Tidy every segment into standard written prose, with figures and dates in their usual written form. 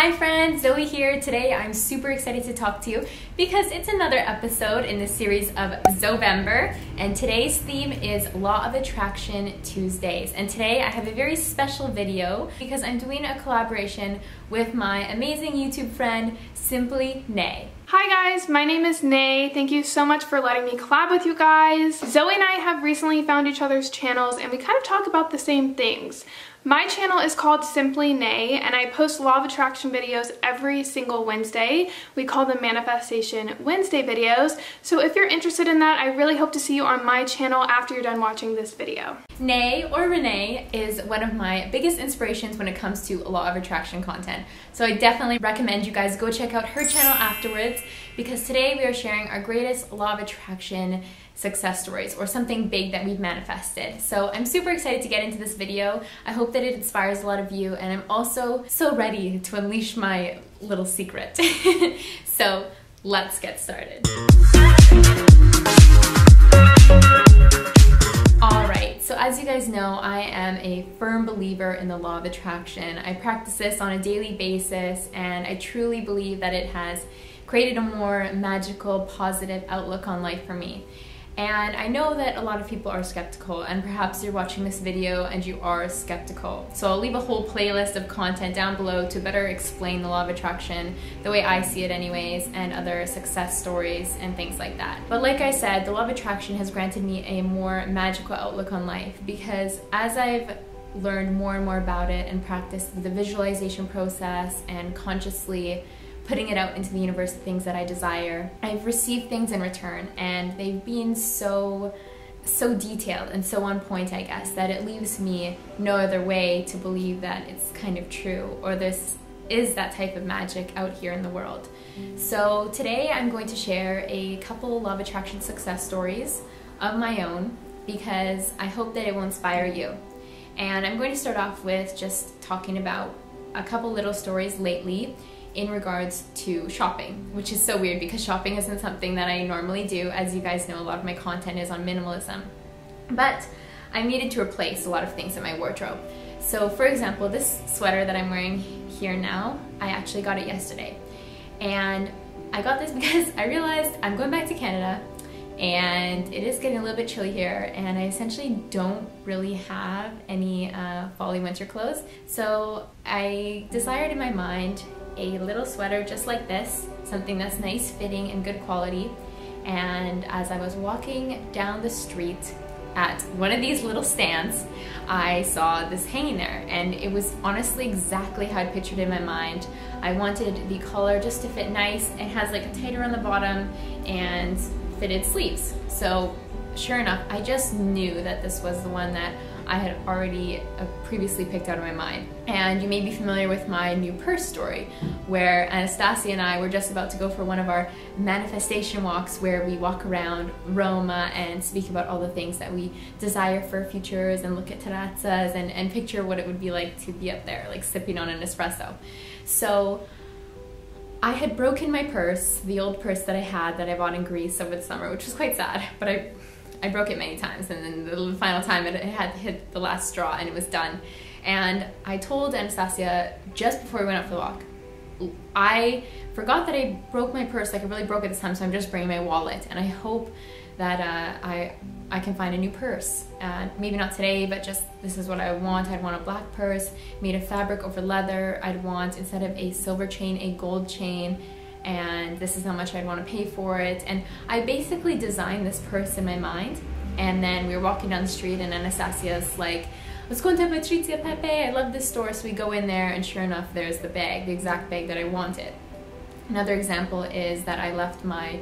Hi friends, Zoe here. Today I'm super excited to talk to you because it's another episode in the series of ZOVEMBER, and today's theme is Law of Attraction Tuesdays. And today I have a very special video because I'm doing a collaboration with my amazing YouTube friend, Simply Nay. Hi guys, my name is Nay. Thank you so much for letting me collab with you guys. Zoe and I have recently found each other's channels and we kind of talk about the same things. My channel is called Simply Nay and I post Law of Attraction videos every single Wednesday. We call them Manifestation Wednesday videos. So if you're interested in that, I really hope to see you on my channel after you're done watching this video. Nay, or Renee, is one of my biggest inspirations when it comes to Law of Attraction content. So I definitely recommend you guys go check out her channel afterwards, because today we are sharing our greatest Law of Attraction success stories, or something big that we've manifested. So I'm super excited to get into this video. I hope that it inspires a lot of you, and I'm also so ready to unleash my little secret. So let's get started. Alright, so as you guys know, I am a firm believer in the Law of Attraction. I practice this on a daily basis, and I truly believe that it has created a more magical, positive outlook on life for me. And I know that a lot of people are skeptical, and perhaps you're watching this video and you are skeptical. So I'll leave a whole playlist of content down below to better explain the Law of Attraction, the way I see it anyways, and other success stories and things like that. But like I said, the Law of Attraction has granted me a more magical outlook on life, because as I've learned more and more about it and practiced the visualization process and consciously putting it out into the universe, the things that I desire, I've received things in return, and they've been so detailed and so on point, I guess, that it leaves me no other way to believe that it's kind of true, or this is that type of magic out here in the world. So today I'm going to share a couple Law of Attraction success stories of my own, because I hope that it will inspire you. And I'm going to start off with just talking about a couple little stories lately in regards to shopping, which is so weird because shopping isn't something that I normally do. As you guys know, a lot of my content is on minimalism. But I needed to replace a lot of things in my wardrobe. So for example, this sweater that I'm wearing here now, I actually got it yesterday. And I got this because I realized I'm going back to Canada and it is getting a little bit chilly here, and I essentially don't really have any fall winter clothes. So I desired in my mind a little sweater just like this, something that's nice fitting and good quality. And as I was walking down the street at one of these little stands, I saw this hanging there, and it was honestly exactly how I pictured it in my mind. I wanted the color just to fit nice. It has like a tighter on the bottom and fitted sleeves. So sure enough, I just knew that this was the one that I had already previously picked out of my mind. And you may be familiar with my new purse story, where Anastasia and I were just about to go for one of our manifestation walks, where we walk around Roma and speak about all the things that we desire for our futures, and look at terrazzas and picture what it would be like to be up there, like sipping on an espresso. So I had broken my purse, the old purse that I had that I bought in Greece over the summer, which was quite sad, but I broke it many times, and then the final time it had hit the last straw and it was done. And I told Anastasia just before we went out for the walk, I forgot that I broke my purse, like I really broke it this time, so I'm just bringing my wallet, and I hope that I can find a new purse. Maybe not today, but just this is what I want. I'd want a black purse made of fabric over leather. I'd want, instead of a silver chain, a gold chain, and this is how much I'd want to pay for it. And I basically designed this purse in my mind, and then we were walking down the street and Anastasia's like, let's go into Patrizia Pepe, I love this store. So we go in there, and sure enough, there's the bag, the exact bag that I wanted. Another example is that I left my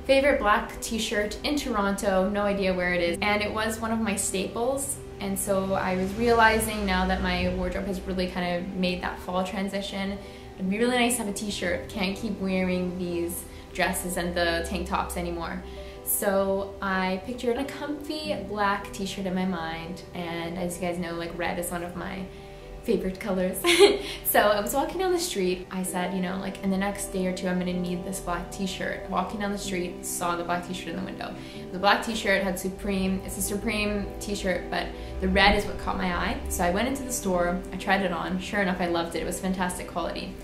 favorite black t-shirt in Toronto, no idea where it is, and it was one of my staples. And so I was realizing now that my wardrobe has really kind of made that fall transition, it'd be really nice to have a t-shirt. Can't keep wearing these dresses and the tank tops anymore. So I pictured a comfy black t-shirt in my mind, and as you guys know, like red is one of my favorite colors. So I was walking down the street. I said, you know, like in the next day or two, I'm gonna need this black t-shirt. Walking down the street, saw the black t-shirt in the window. The black t-shirt had Supreme, it's a Supreme t-shirt, but the red is what caught my eye. So I went into the store, I tried it on. Sure enough, I loved it. It was fantastic quality.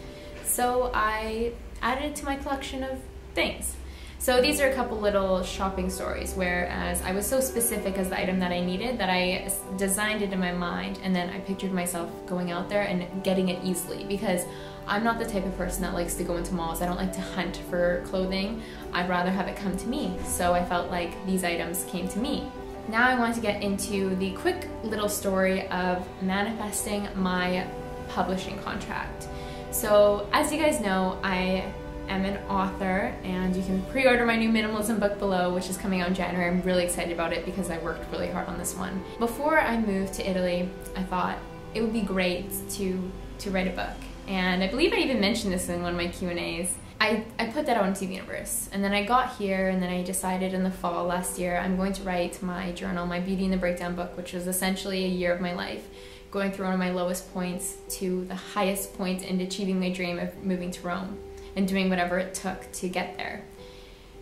So I added it to my collection of things. So these are a couple little shopping stories, whereas I was so specific as the item that I needed that I designed it in my mind, and then I pictured myself going out there and getting it easily, because I'm not the type of person that likes to go into malls. I don't like to hunt for clothing. I'd rather have it come to me. So I felt like these items came to me. Now I want to get into the quick little story of manifesting my publishing contract. So as you guys know, I am an author, and you can pre-order my new minimalism book below, which is coming out in January. I'm really excited about it because I worked really hard on this one. Before I moved to Italy, I thought it would be great to write a book. And I believe I even mentioned this in one of my Q&As. I put that out into the universe, and then I got here, and then I decided in the fall last year I'm going to write my journal, my Beauty and the Breakdown book, which was essentially a year of my life, going through one of my lowest points to the highest point and achieving my dream of moving to Rome and doing whatever it took to get there.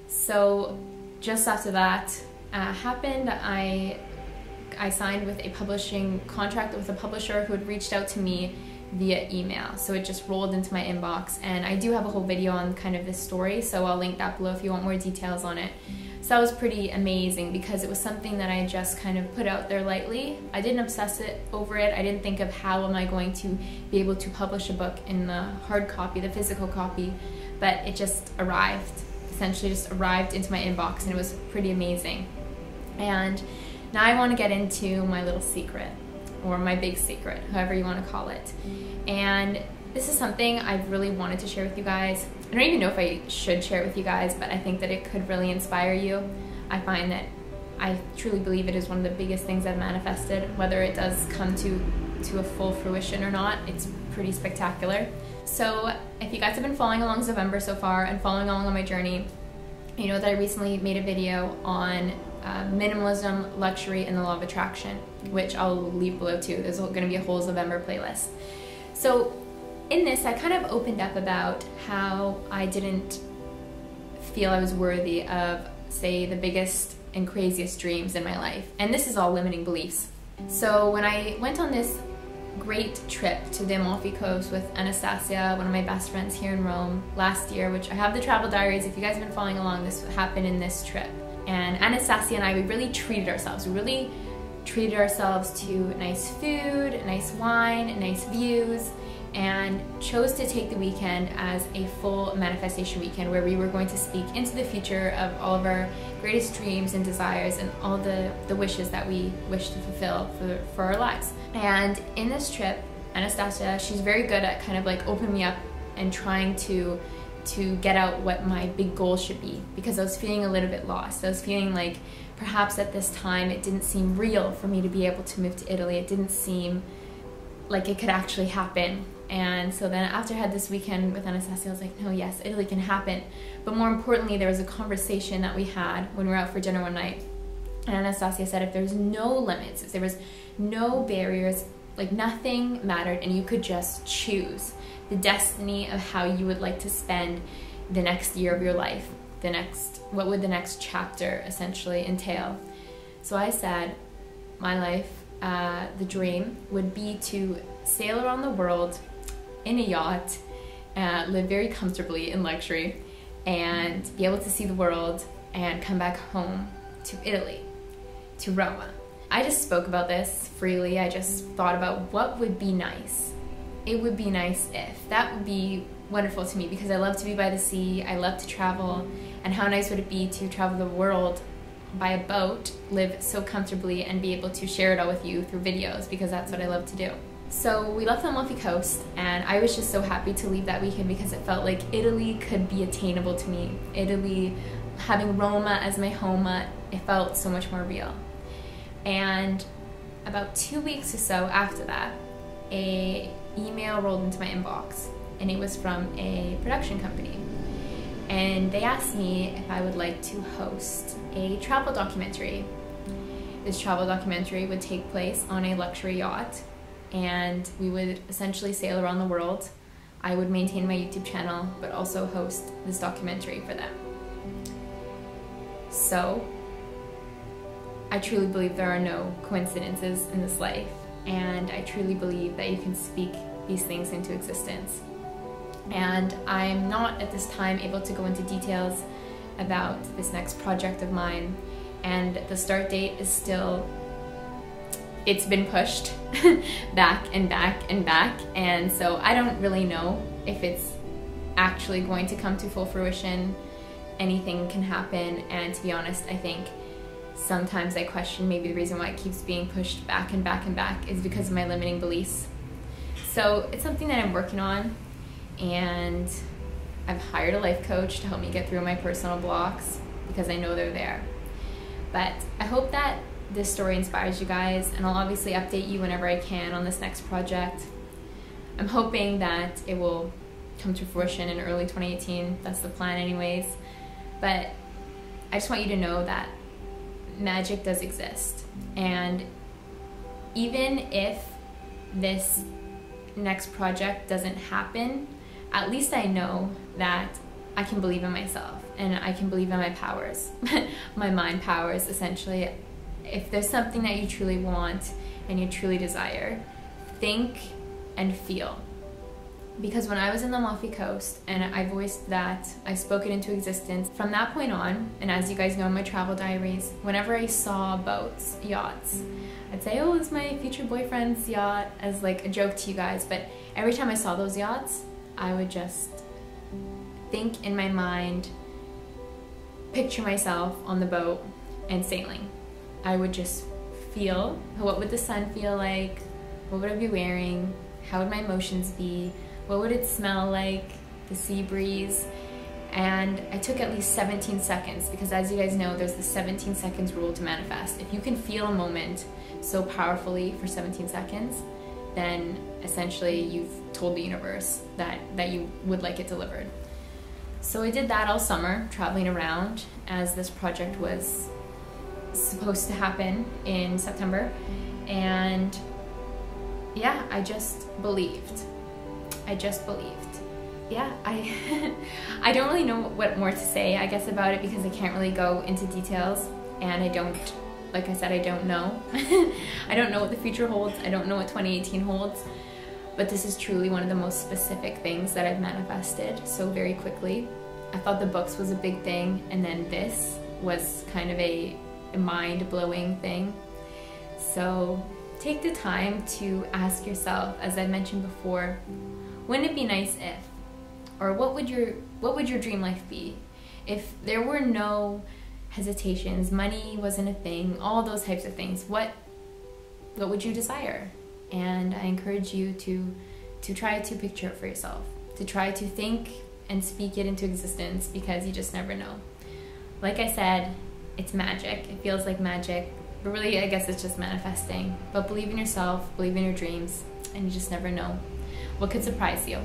So just after that happened, I signed with a publishing contract with a publisher who had reached out to me via email. So it just rolled into my inbox, and I do have a whole video on kind of this story, so I'll link that below if you want more details on it. So that was pretty amazing because it was something that I just kind of put out there lightly. I didn't obsess over it. I didn't think of how am I going to be able to publish a book in the hard copy, the physical copy, but it just arrived, essentially just arrived into my inbox, and it was pretty amazing. And now I want to get into my little secret, or my big secret, however you want to call it. And this is something I've really wanted to share with you guys. I don't even know if I should share it with you guys, but I think that it could really inspire you. I find that I truly believe it is one of the biggest things I've manifested. Whether it does come to a full fruition or not, it's pretty spectacular. So if you guys have been following along ZOVEMBER so far and following along on my journey, you know that I recently made a video on minimalism, luxury, and the law of attraction, which I'll leave below too. There's going to be a whole ZOVEMBER playlist. So in this, I kind of opened up about how I didn't feel I was worthy of, say, the biggest and craziest dreams in my life. And this is all limiting beliefs. So when I went on this great trip to the Amalfi Coast with Anastasia, one of my best friends here in Rome, last year, which I have the travel diaries. If you guys have been following along, this happened in this trip. And Anastasia and I, we really treated ourselves. We really treated ourselves to nice food, nice wine, nice views, and chose to take the weekend as a full manifestation weekend where we were going to speak into the future of all of our greatest dreams and desires and all the wishes that we wish to fulfill for our lives. And in this trip, Anastasia, she's very good at kind of like opening me up and trying to get out what my big goal should be, because I was feeling a little bit lost. I was feeling like perhaps at this time it didn't seem real for me to be able to move to Italy. It didn't seem like it could actually happen. And so then after I had this weekend with Anastasia, I was like, no, yes, Italy can happen. But more importantly, there was a conversation that we had when we were out for dinner one night. And Anastasia said if there's no limits, if there was no barriers, like nothing mattered, and you could just choose the destiny of how you would like to spend the next year of your life, what would the next chapter essentially entail. So I said, my life, the dream would be to sail around the world in a yacht, live very comfortably in luxury, and be able to see the world and come back home to Italy, to Roma. I just spoke about this freely. I just thought about what would be nice. It would be nice if. That would be wonderful to me because I love to be by the sea, I love to travel, and how nice would it be to travel the world by a boat, live so comfortably, and be able to share it all with you through videos, because that's what I love to do. So we left the Amalfi Coast, and I was just so happy to leave that weekend because it felt like Italy could be attainable to me. Italy, having Roma as my home, it felt so much more real. And about 2 weeks or so after that, an email rolled into my inbox, and it was from a production company. And they asked me if I would like to host a travel documentary. This travel documentary would take place on a luxury yacht, and we would essentially sail around the world. I would maintain my YouTube channel, but also host this documentary for them. So, I truly believe there are no coincidences in this life, and I truly believe that you can speak these things into existence. And I'm not at this time able to go into details about this next project of mine, and the start date is still, it's been pushed back and back and back, and so I don't really know if it's actually going to come to full fruition. Anything can happen, and to be honest, I think sometimes I question maybe the reason why it keeps being pushed back and back and back is because of my limiting beliefs. So it's something that I'm working on, and I've hired a life coach to help me get through my personal blocks because I know they're there. But I hope that this story inspires you guys, and I'll obviously update you whenever I can on this next project. I'm hoping that it will come to fruition in early 2018. That's the plan anyways. But I just want you to know that magic does exist, and even if this next project doesn't happen, at least I know that I can believe in myself and I can believe in my powers, my mind powers essentially. If there's something that you truly want and you truly desire, think and feel. Because when I was in the Amalfi Coast and I voiced that, I spoke it into existence. From that point on, and as you guys know in my travel diaries, whenever I saw boats, yachts, I'd say, oh, it's my future boyfriend's yacht, as like a joke to you guys. But every time I saw those yachts, I would just think in my mind, picture myself on the boat and sailing. I would just feel, what would the sun feel like? What would I be wearing? How would my emotions be? What would it smell like? The sea breeze. And I took at least 17 seconds because, as you guys know, there's the 17 seconds rule to manifest. If you can feel a moment so powerfully for 17 seconds, then essentially you've told the universe that you would like it delivered. So I did that all summer, traveling around, as this project was supposed to happen in September. And yeah, I just believed. Yeah, I don't really know what more to say, I guess, about it, because I can't really go into details, and I don't, like I said, I don't know. I don't know what the future holds. I don't know what 2018 holds, but this is truly one of the most specific things that I've manifested so very quickly. I thought the books was a big thing, and then this was kind of a mind-blowing thing. So take the time to ask yourself, as I mentioned before, wouldn't it be nice if, or what would your dream life be if there were no hesitations, money wasn't a thing, all those types of things? What would you desire? And I encourage you to try to picture it for yourself, to try to think and speak it into existence, because you just never know. Like I said, it's magic. It feels like magic, but really I guess it's just manifesting. But believe in yourself, believe in your dreams, and you just never know what could surprise you.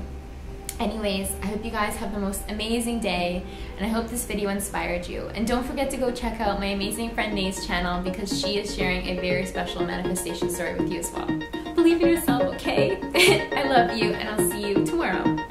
Anyways, I hope you guys have the most amazing day, and I hope this video inspired you. And don't forget to go check out my amazing friend Nay's channel, because she is sharing a very special manifestation story with you as well. Believe in yourself, okay? I love you, and I'll see you tomorrow.